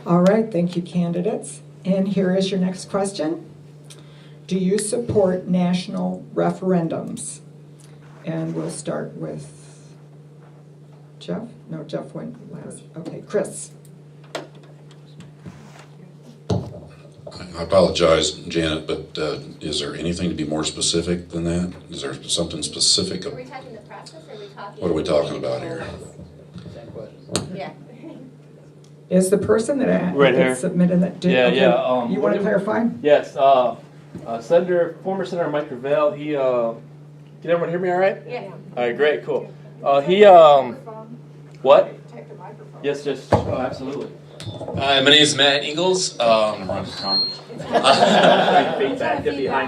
All right, thank you, candidates. And here is your next question. Do you support national referendums? And we'll start with Jeff? No, Jeff went last. Okay, Chris. I apologize, Janet, but is there anything to be more specific than that? Is there something specific? Are we talking the process, or are we talking? What are we talking about here? Yeah. Is the person that Right here. submitted that? You want to clarify? Yes. Former Senator Mike Gravel. He. Can everyone hear me? All right. Yeah. All right. Great. Cool. He. What? Yes. Just. Oh, absolutely. Hi, my name is Matt Ingalls. Get behind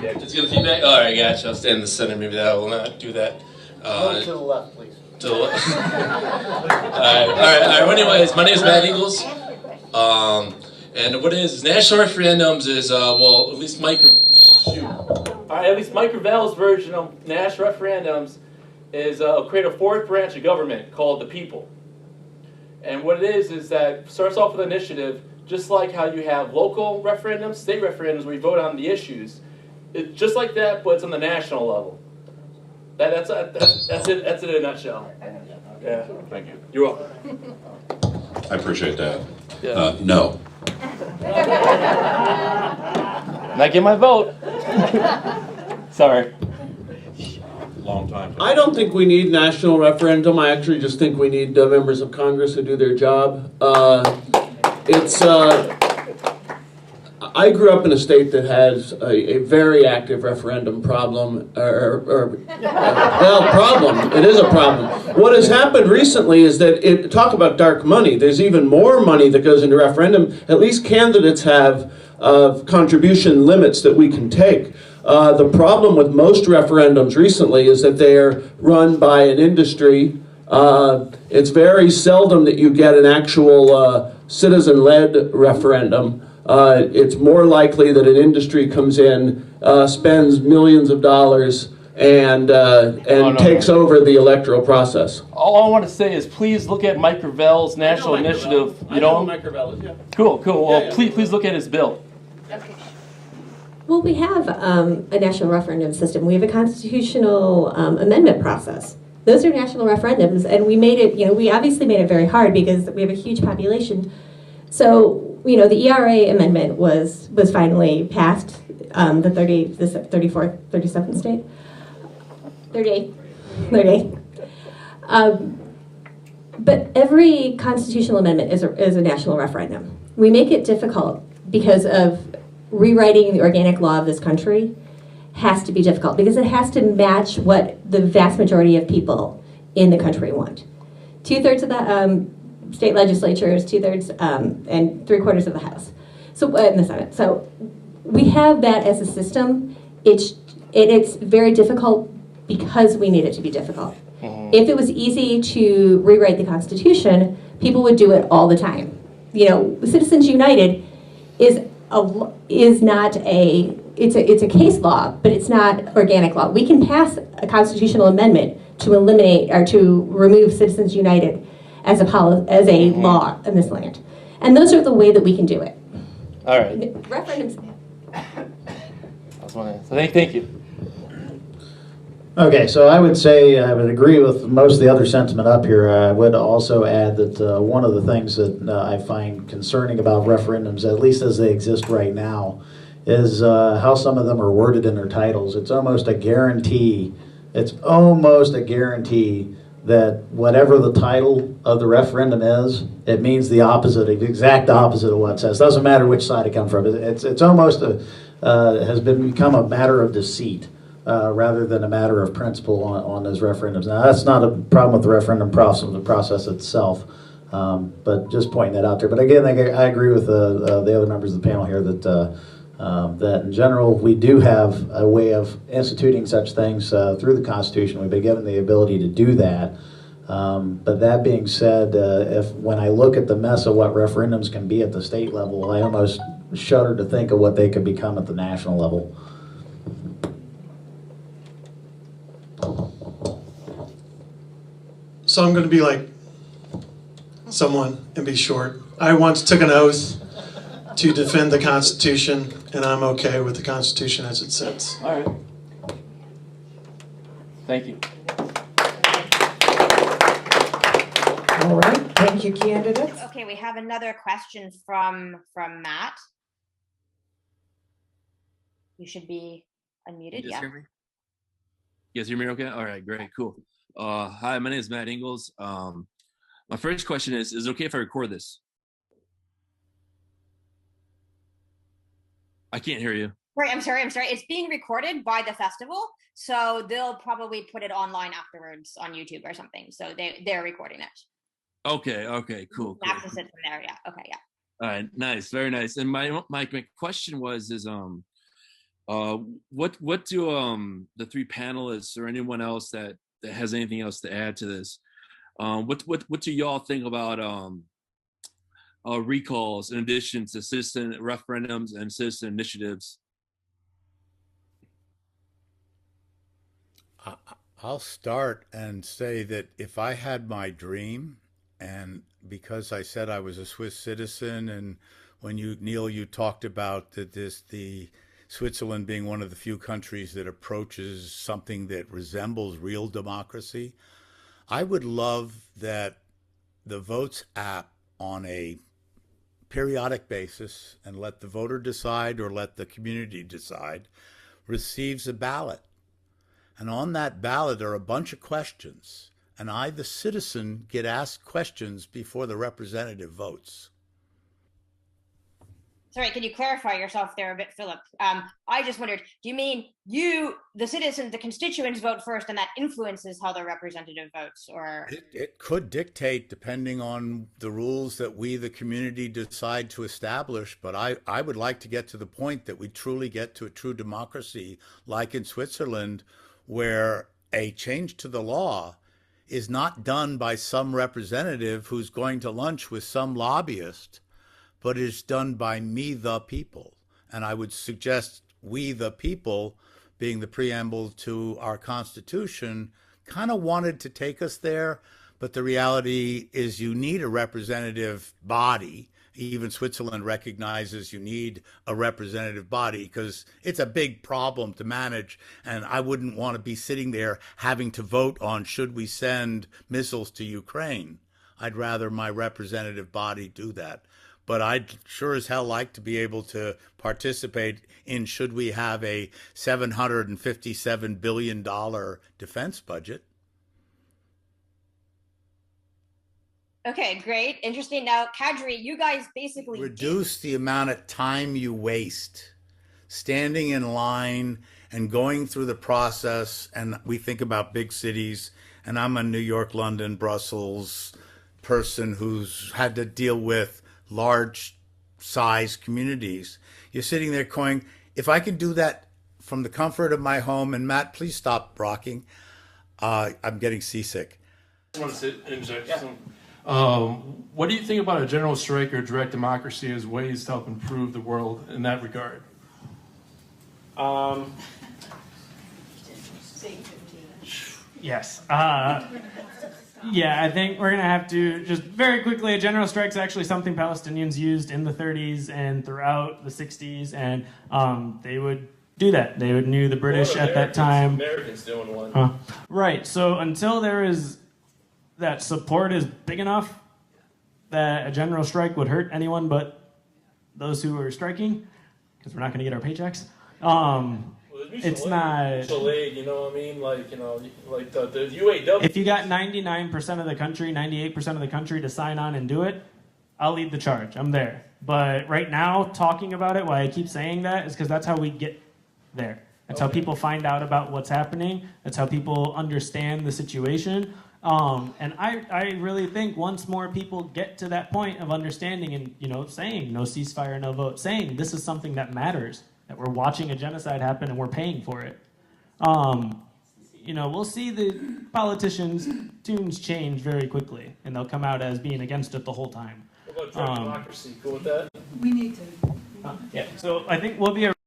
it. It's gonna feedback. All right, gotcha. I'll stand in the center. Maybe that will not do that. To the left, please. To the left. all right. Well, anyways, my name is Matt Ingalls. And what it is national referendums is well, at least Mike. Shoot. All right. At least Mike Gravel's version of national referendums is create a fourth branch of government called the people. And what it is that starts off with an initiative, just like how you have local referendums, state referendums, where you vote on the issues. It's just like that, but it's on the national level. That's it. That's it in a nutshell. Yeah. Thank you. You're welcome. I appreciate that. Yeah. No. Not get my vote. Sorry. Long time. I don't think we need national referendum. I actually just think we need members of Congress to do their job. I grew up in a state that has a very active referendum problem, problem. It is a problem. What has happened recently is that, talk about dark money, there's even more money that goes into referendum. At least candidates have contribution limits that we can take. The problem with most referendums recently is that they are run by an industry. It's very seldom that you get an actual citizen-led referendum. It's more likely that an industry comes in, spends millions of dollars, and takes over the electoral process. All I want to say is, please look at Mike Gravel's national initiative. I know Mike Gravel is, yeah. Cool. Well, please look at his bill. Okay. Well, we have a national referendum system. We have a constitutional amendment process. Those are national referendums, and we made it, we obviously made it very hard because we have a huge population. So, the ERA amendment was finally passed, the 34th, 37th state? 38th. But every constitutional amendment is a national referendum. We make it difficult because of rewriting the organic law of this country has to be difficult because it has to match what the vast majority of people in the country want. 2/3 of the state legislatures, 2/3 and 3/4 of the House, so in the Senate. So we have that as a system. It's very difficult because we need it to be difficult. If it was easy to rewrite the Constitution, people would do it all the time. Citizens United is not it's a case law, but it's not organic law. We can pass a constitutional amendment to eliminate or to remove Citizens United as a law in this land, and those are the way that we can do it. All right. Referendums. So thank you. Okay, so I would say I would agree with most of the other sentiment up here. I would also add that one of the things that I find concerning about referendums, at least as they exist right now, is how some of them are worded in their titles. It's almost a guarantee. It's almost a guarantee that whatever the title of the referendum is, it means the opposite, the exact opposite of what it says. Doesn't matter which side it comes from. It's almost has become a matter of deceit. Rather than a matter of principle on those referendums. Now, that's not a problem with the referendum process, the process itself, but just pointing that out there. But again, I agree with the other members of the panel here that in general, we do have a way of instituting such things through the Constitution. We've been given the ability to do that. But that being said, when I look at the mess of what referendums can be at the state level, I almost shudder to think of what they could become at the national level. So I'm going to be like someone and be short. I once took an oath to defend the Constitution, and I'm okay with the Constitution as it sits. All right. Thank you. All right, thank you, candidates. Okay, we have another question from Matt. You should be unmuted. You Yeah. hear me? You guys hear me okay? All right, great, cool. Hi, my name is Matt Ingalls. My first question is it okay if I record this? I can't hear you. Right, I'm sorry. It's being recorded by the festival, so they'll probably put it online afterwards on YouTube or something. So they're recording it. Okay, cool. Access it from there. Yeah. Okay. Yeah. All right, nice, very nice. And my question was what do the three panelists or anyone else that has anything else to add to this? What do y'all think about recalls in addition to citizen referendums and citizen initiatives? I'll start and say that if I had my dream, and because I said I was a Swiss citizen, and when Neil, you talked about the Switzerland being one of the few countries that approaches something that resembles real democracy, I would love that the Votes app on a periodic basis, and let the voter decide or let the community decide, receives a ballot. And on that ballot are a bunch of questions. And I, the citizen, get asked questions before the representative votes. Sorry, can you clarify yourself there a bit, Philip? I just wondered, do you mean you, the citizens, the constituents vote first and that influences how the representative votes, or? It could dictate depending on the rules that we, the community, decide to establish. But I would like to get to the point that we truly get to a true democracy like in Switzerland, where a change to the law is not done by some representative who's going to lunch with some lobbyist, but is done by me, the people. And I would suggest we, the people, being the preamble to our Constitution, kind of wanted to take us there. But the reality is you need a representative body. Even Switzerland recognizes you need a representative body because it's a big problem to manage. And I wouldn't want to be sitting there having to vote on should we send missiles to Ukraine. I'd rather my representative body do that. But I'd sure as hell like to be able to participate in should we have a $757 billion defense budget. Okay, great, interesting. Now, Kadri, you guys basically reduce the amount of time you waste standing in line and going through the process. And we think about big cities, and I'm a New York, London, Brussels person who's had to deal with large size communities. You're sitting there going, if I can do that from the comfort of my home, and Matt, please stop rocking. I'm getting seasick. I want to interject. What do you think about a general strike or direct democracy as ways to help improve the world in that regard? Yes. Yeah, I think we're going to have to just very quickly, a general strike is actually something Palestinians used in the 30s and throughout the 60s, and they would do that. They would knew the British at that time. Americans doing one. Right, so until there is, that support is big enough that a general strike would hurt anyone but those who are striking, because we're not going to get our paychecks. It's not. Mutual aid, you know what I mean? Like, you know, like the UAW. If you got 99% of the country, 98% of the country to sign on and do it, I'll lead the charge. I'm there. But right now, talking about it, why I keep saying that is because that's how we get there. That's how people find out about what's happening. That's how people understand the situation. And I really think once more people get to that point of understanding and, you know, saying no ceasefire, no vote, saying this is something that matters, that we're watching a genocide happen and we're paying for it. You know, we'll see the politicians' tunes change very quickly, and they'll come out as being against it the whole time. What about direct democracy? Cool with that? We need to. Yeah, so I think we'll be